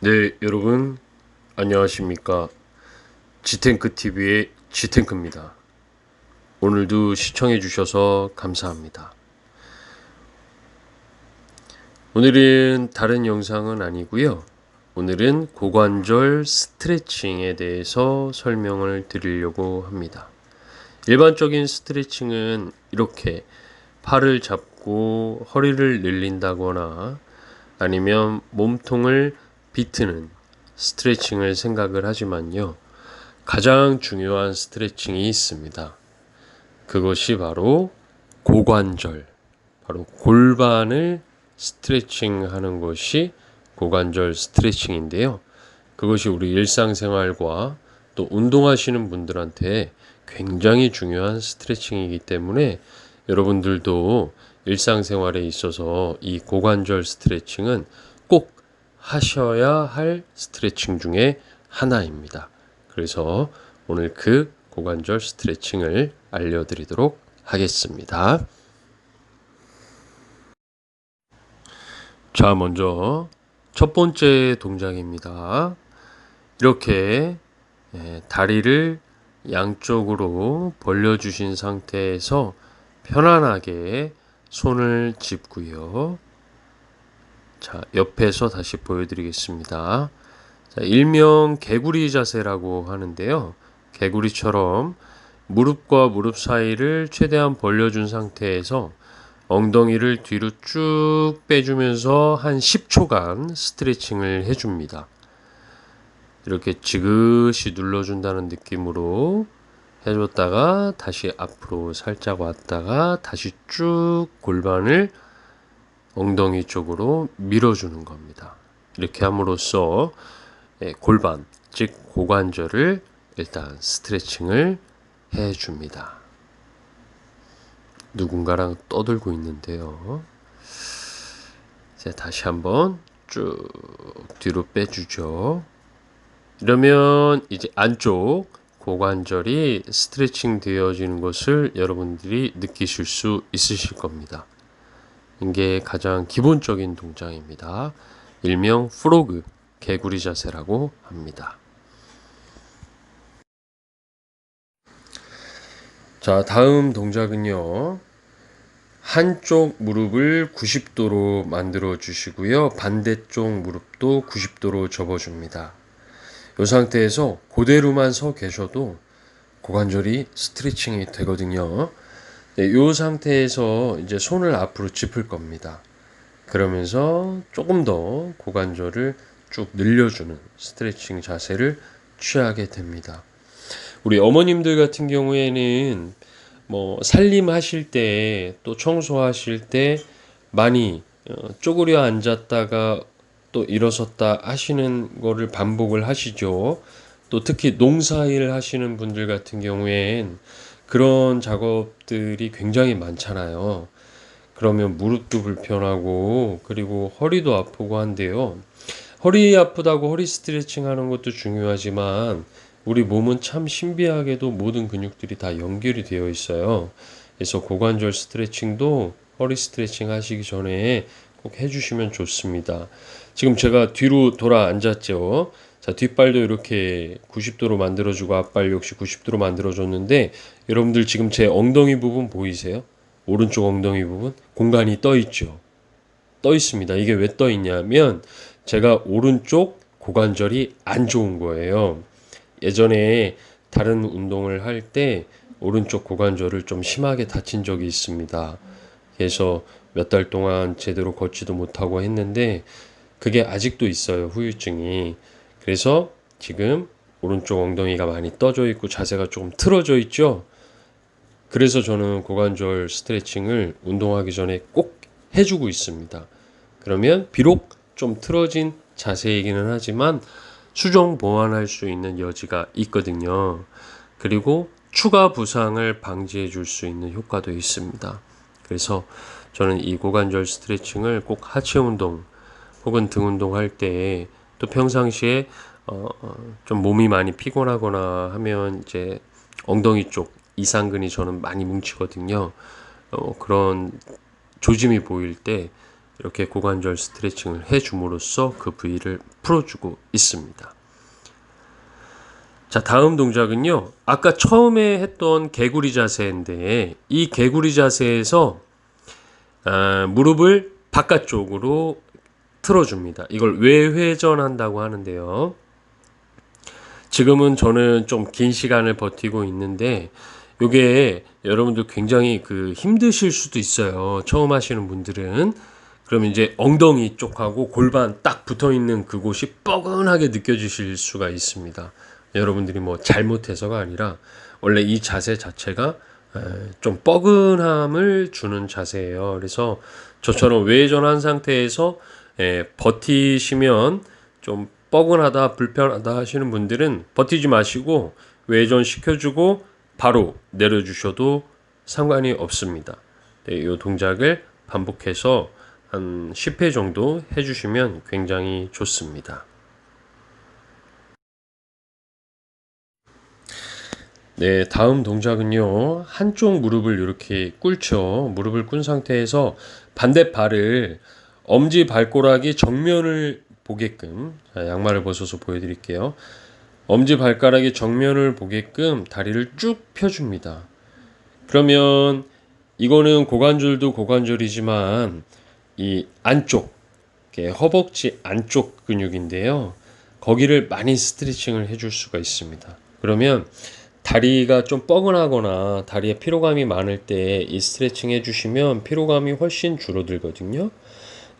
네, 여러분 안녕하십니까? 지탱크TV의 지탱크입니다. 오늘도 시청해 주셔서 감사합니다. 오늘은 다른 영상은 아니고요. 오늘은 고관절 스트레칭에 대해서 설명을 드리려고 합니다. 일반적인 스트레칭은 이렇게 팔을 잡고 허리를 늘린다거나 아니면 몸통을 비트는 스트레칭을 생각을 하지만요. 가장 중요한 스트레칭이 있습니다. 그것이 바로 고관절, 바로 골반을 스트레칭하는 것이 고관절 스트레칭인데요. 그것이 우리 일상생활과 또 운동하시는 분들한테 굉장히 중요한 스트레칭이기 때문에 여러분들도 일상생활에 있어서 이 고관절 스트레칭은 꼭 하셔야 할 스트레칭 중에 하나입니다. 그래서 오늘 그 고관절 스트레칭을 알려드리도록 하겠습니다. 자, 먼저 첫 번째 동작입니다. 이렇게 다리를 양쪽으로 벌려주신 상태에서 편안하게 손을 짚고요. 자, 옆에서 다시 보여드리겠습니다. 자, 일명 개구리 자세라고 하는데요. 개구리처럼 무릎과 무릎 사이를 최대한 벌려준 상태에서 엉덩이를 뒤로 쭉 빼주면서 한 10초간 스트레칭을 해줍니다. 이렇게 지그시 눌러준다는 느낌으로 해줬다가 다시 앞으로 살짝 왔다가 다시 쭉 골반을 엉덩이 쪽으로 밀어주는 겁니다. 이렇게 함으로써 골반, 즉 고관절을 일단 스트레칭을 해줍니다. 누군가랑 떠들고 있는데요. 자, 다시 한번 쭉 뒤로 빼주죠. 이러면 이제 안쪽 고관절이 스트레칭 되어지는 것을 여러분들이 느끼실 수 있으실 겁니다. 이게 가장 기본적인 동작입니다. 일명 프로그, 개구리 자세라고 합니다. 자, 다음 동작은요. 한쪽 무릎을 90도로 만들어 주시고요. 반대쪽 무릎도 90도로 접어 줍니다. 이 상태에서 그대로만 서 계셔도 고관절이 스트레칭이 되거든요. 네, 이 상태에서 이제 손을 앞으로 짚을 겁니다. 그러면서 조금 더 고관절을 쭉 늘려주는 스트레칭 자세를 취하게 됩니다. 우리 어머님들 같은 경우에는 뭐 살림하실 때 또 청소하실 때 많이 쪼그려 앉았다가 또 일어섰다 하시는 거를 반복을 하시죠. 또 특히 농사일 하시는 분들 같은 경우엔 그런 작업들이 굉장히 많잖아요. 그러면 무릎도 불편하고 그리고 허리도 아프고 한데요. 허리 아프다고 허리 스트레칭 하는 것도 중요하지만 우리 몸은 참 신비하게도 모든 근육들이 다 연결이 되어 있어요. 그래서 고관절 스트레칭도 허리 스트레칭 하시기 전에 꼭 해주시면 좋습니다. 지금 제가 뒤로 돌아 앉았죠. 자, 뒷발도 이렇게 90도로 만들어주고 앞발 역시 90도로 만들어줬는데 여러분들 지금 제 엉덩이 부분 보이세요? 오른쪽 엉덩이 부분 공간이 떠 있죠. 떠 있습니다. 이게 왜 떠 있냐면 제가 오른쪽 고관절이 안 좋은 거예요. 예전에 다른 운동을 할 때 오른쪽 고관절을 좀 심하게 다친 적이 있습니다. 그래서 몇 달 동안 제대로 걷지도 못하고 했는데 그게 아직도 있어요. 후유증이. 그래서 지금 오른쪽 엉덩이가 많이 떠져 있고 자세가 조금 틀어져 있죠. 그래서 저는 고관절 스트레칭을 운동하기 전에 꼭 해주고 있습니다. 그러면 비록 좀 틀어진 자세이기는 하지만 수정 보완할 수 있는 여지가 있거든요. 그리고 추가 부상을 방지해 줄 수 있는 효과도 있습니다. 그래서 저는 이 고관절 스트레칭을 꼭 하체 운동 혹은 등 운동할 때 또 평상시에 좀 몸이 많이 피곤하거나 하면 이제 엉덩이 쪽 이상근이 저는 많이 뭉치거든요. 그런 조짐이 보일 때 이렇게 고관절 스트레칭을 해줌으로써 그 부위를 풀어주고 있습니다. 자, 다음 동작은요. 아까 처음에 했던 개구리 자세인데 이 개구리 자세에서 무릎을 바깥쪽으로 틀어줍니다. 이걸 외회전한다고 하는데요. 지금은 저는 좀 긴 시간을 버티고 있는데 이게 여러분들 굉장히 힘드실 수도 있어요. 처음 하시는 분들은. 그러면 이제 엉덩이 쪽하고 골반 딱 붙어 있는 그곳이 뻐근하게 느껴지실 수가 있습니다. 여러분들이 뭐 잘못해서가 아니라 원래 이 자세 자체가 좀 뻐근함을 주는 자세예요. 그래서 저처럼 외전한 상태에서 버티시면 좀 뻐근하다 불편하다 하시는 분들은 버티지 마시고 외전 시켜주고 바로 내려주셔도 상관이 없습니다. 네, 이 동작을 반복해서 한 10회 정도 해주시면 굉장히 좋습니다. 네, 다음 동작은요. 한쪽 무릎을 이렇게 꿇죠. 무릎을 꿇은 상태에서 반대 발을 엄지 발가락이 정면을 보게끔, 양말을 벗어서 보여드릴게요. 엄지 발가락이 정면을 보게끔 다리를 쭉 펴줍니다. 그러면 이거는 고관절도 고관절이지만 이 안쪽, 허벅지 안쪽 근육인데요. 거기를 많이 스트레칭을 해줄 수가 있습니다. 그러면 다리가 좀 뻐근하거나 다리에 피로감이 많을 때 이 스트레칭 해주시면 피로감이 훨씬 줄어들거든요.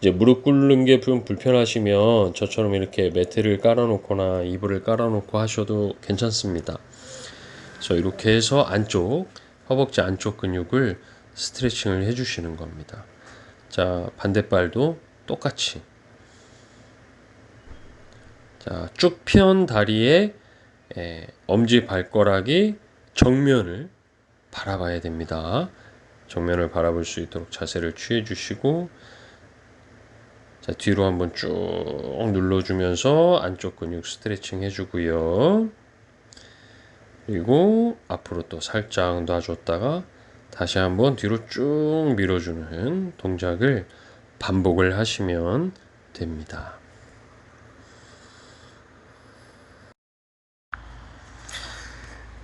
이제 무릎 꿇는 게 좀 불편하시면 저처럼 이렇게 매트를 깔아놓거나 이불을 깔아놓고 하셔도 괜찮습니다. 그래서 이렇게 해서 안쪽, 허벅지 안쪽 근육을 스트레칭을 해주시는 겁니다. 자, 반대발도 똑같이. 자, 쭉 편 다리에 엄지 발가락이 정면을 바라봐야 됩니다. 정면을 바라볼 수 있도록 자세를 취해 주시고, 자, 뒤로 한번 쭉 눌러주면서 안쪽 근육 스트레칭 해주고요. 그리고 앞으로 또 살짝 놔줬다가 다시 한번 뒤로 쭉 밀어주는 동작을 반복을 하시면 됩니다.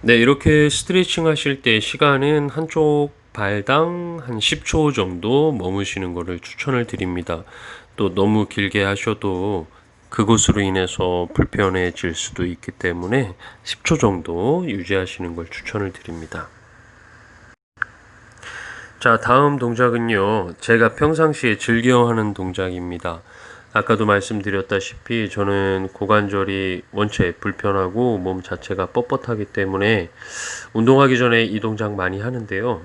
네, 이렇게 스트레칭 하실 때 시간은 한쪽 발당 한 10초 정도 머무시는 것을 추천을 드립니다. 또 너무 길게 하셔도 그것으로 인해서 불편해질 수도 있기 때문에 10초 정도 유지하시는 걸 추천을 드립니다. 자, 다음 동작은요. 제가 평상시에 즐겨하는 동작입니다. 아까도 말씀드렸다시피 저는 고관절이 원체 불편하고 몸 자체가 뻣뻣하기 때문에 운동하기 전에 이 동작 많이 하는데요.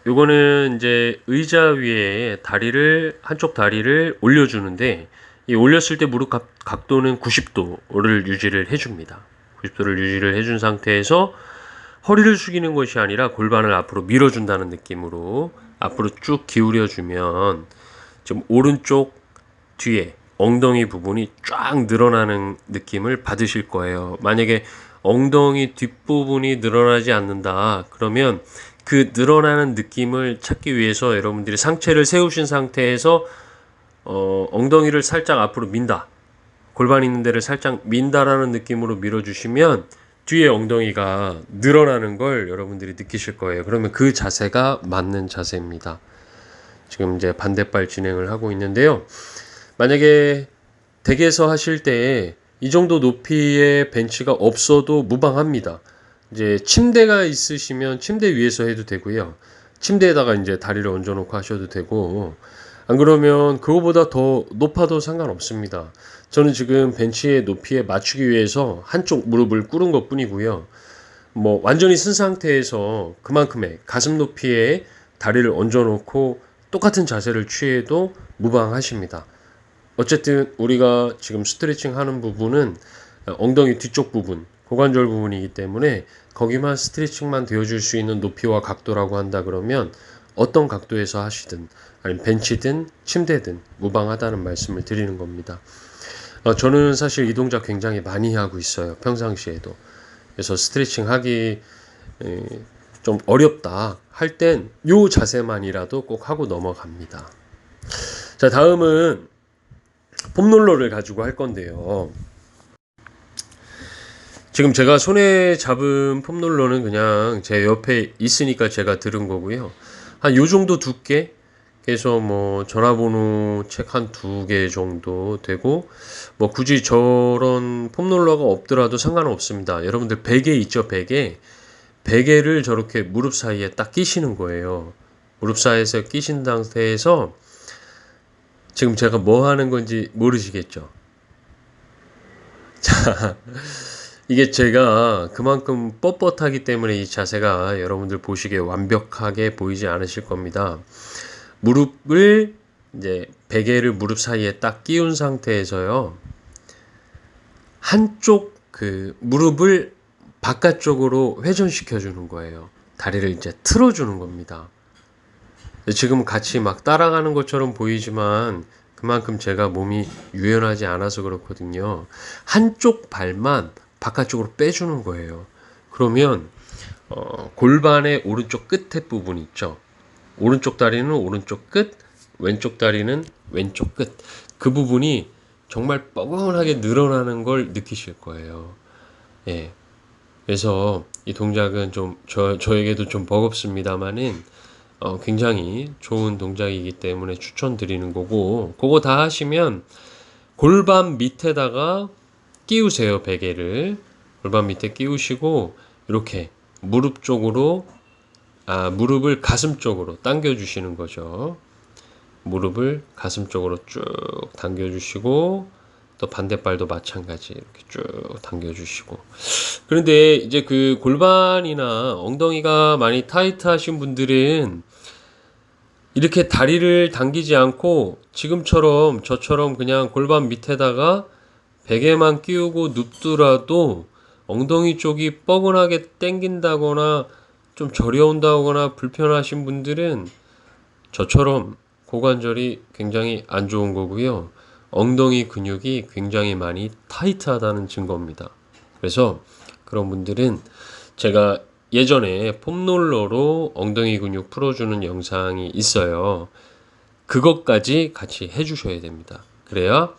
요거는 이제 의자 위에 한쪽 다리를 올려주는데 이 올렸을 때 무릎 각도는 90도를 유지를 해줍니다. 90도를 유지를 해준 상태에서 허리를 숙이는 것이 아니라 골반을 앞으로 밀어준다는 느낌으로 앞으로 쭉 기울여주면 지금 오른쪽 뒤에 엉덩이 부분이 쫙 늘어나는 느낌을 받으실 거예요. 만약에 엉덩이 뒷부분이 늘어나지 않는다 그러면 그 늘어나는 느낌을 찾기 위해서 여러분들이 상체를 세우신 상태에서 엉덩이를 살짝 앞으로 민다, 골반 있는 데를 살짝 민다라는 느낌으로 밀어주시면 뒤에 엉덩이가 늘어나는 걸 여러분들이 느끼실 거예요. 그러면 그 자세가 맞는 자세입니다. 지금 이제 반대발 진행을 하고 있는데요. 만약에 댁에서 하실 때 이 정도 높이의 벤치가 없어도 무방합니다. 이제 침대가 있으시면 침대 위에서 해도 되고요. 침대에다가 이제 다리를 얹어놓고 하셔도 되고, 안 그러면 그거보다 더 높아도 상관없습니다. 저는 지금 벤치의 높이에 맞추기 위해서 한쪽 무릎을 꿇은 것 뿐이고요. 뭐 완전히 쓴 상태에서 그만큼의 가슴 높이에 다리를 얹어놓고 똑같은 자세를 취해도 무방하십니다. 어쨌든 우리가 지금 스트레칭 하는 부분은 엉덩이 뒤쪽 부분, 고관절 부분이기 때문에 거기만 스트레칭만 되어줄 수 있는 높이와 각도라고 한다 그러면 어떤 각도에서 하시든 아니면 벤치든 침대든 무방하다는 말씀을 드리는 겁니다. 저는 사실 이 동작 굉장히 많이 하고 있어요. 평상시에도. 그래서 스트레칭 하기 좀 어렵다 할 땐 요 자세만이라도 꼭 하고 넘어갑니다. 자, 다음은 폼롤러를 가지고 할 건데요. 지금 제가 손에 잡은 폼롤러는 그냥 제 옆에 있으니까 제가 들은 거고요. 한 요 정도 두께 해서 뭐 전화번호 책 한 두 개 정도 되고, 뭐 굳이 저런 폼롤러가 없더라도 상관없습니다. 여러분들 베개 있죠, 베개를 저렇게 무릎 사이에 딱 끼시는 거예요. 무릎 사이에서 끼신 상태에서 지금 제가 뭐 하는 건지 모르시겠죠? 자, 이게 제가 그만큼 뻣뻣하기 때문에 이 자세가 여러분들 보시기에 완벽하게 보이지 않으실 겁니다. 무릎을 이제 베개를 무릎 사이에 딱 끼운 상태에서요. 한쪽 그 무릎을 바깥쪽으로 회전시켜 주는 거예요. 다리를 이제 틀어 주는 겁니다. 지금 같이 막 따라가는 것처럼 보이지만 그만큼 제가 몸이 유연하지 않아서 그렇거든요. 한쪽 발만 바깥쪽으로 빼주는 거예요. 그러면 골반의 오른쪽 끝에 부분 있죠. 오른쪽 다리는 오른쪽 끝, 왼쪽 다리는 왼쪽 끝. 그 부분이 정말 뻐근하게 늘어나는 걸 느끼실 거예요. 예. 그래서 이 동작은 좀 저에게도 좀 버겁습니다만은 굉장히 좋은 동작이기 때문에 추천드리는 거고, 그거 다 하시면 골반 밑에다가 끼우세요. 베개를 골반 밑에 끼우시고 이렇게 무릎 쪽으로 무릎을 가슴 쪽으로 당겨 주시는 거죠. 무릎을 가슴 쪽으로 쭉 당겨 주시고, 또 반대발도 마찬가지 이렇게 쭉 당겨 주시고. 그런데 이제 그 골반이나 엉덩이가 많이 타이트하신 분들은 이렇게 다리를 당기지 않고 지금처럼 저처럼 그냥 골반 밑에다가 베개만 끼우고 눕더라도 엉덩이 쪽이 뻐근하게 당긴다거나 좀 저려온다거나 불편하신 분들은 저처럼 고관절이 굉장히 안 좋은 거고요. 엉덩이 근육이 굉장히 많이 타이트하다는 증거입니다. 그래서 그런 분들은 제가 예전에 폼롤러로 엉덩이 근육 풀어주는 영상이 있어요. 그것까지 같이 해주셔야 됩니다. 그래야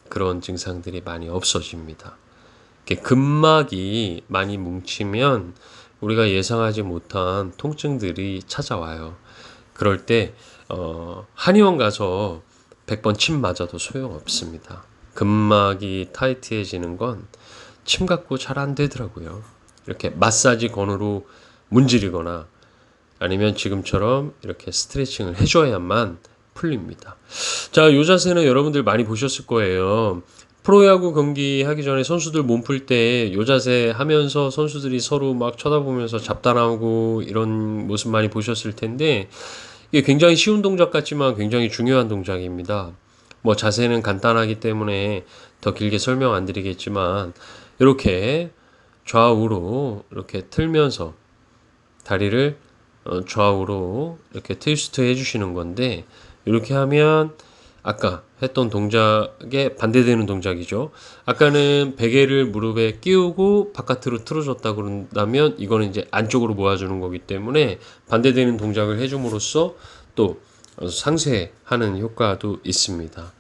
그런 증상들이 많이 없어집니다. 근막이 많이 뭉치면 우리가 예상하지 못한 통증들이 찾아와요. 그럴 때 한의원 가서 100번 침 맞아도 소용없습니다. 근막이 타이트해지는 건 침 갖고 잘 안 되더라고요. 이렇게 마사지 건으로 문지르거나 아니면 지금처럼 이렇게 스트레칭을 해줘야만 풀립니다. 자, 요 자세는 여러분들 많이 보셨을 거예요. 프로야구 경기 하기 전에 선수들 몸 풀 때 요 자세 하면서 선수들이 서로 막 쳐다보면서 잡담하고 이런 모습 많이 보셨을 텐데, 이게 굉장히 쉬운 동작 같지만 굉장히 중요한 동작입니다. 뭐 자세는 간단하기 때문에 더 길게 설명 안 드리겠지만, 이렇게 좌우로 이렇게 틀면서 다리를 좌우로 이렇게 트위스트 해주시는 건데, 이렇게 하면 아까 했던 동작에 반대되는 동작이죠. 아까는 베개를 무릎에 끼우고 바깥으로 틀어줬다 그런다면 이거는 이제 안쪽으로 모아주는 거기 때문에 반대되는 동작을 해줌으로써 또 상쇄하는 효과도 있습니다.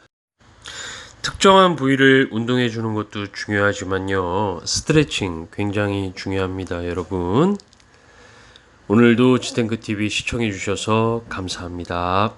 특정한 부위를 운동해 주는 것도 중요하지만요, 스트레칭 굉장히 중요합니다. 여러분, 오늘도 지탱크TV 시청해 주셔서 감사합니다.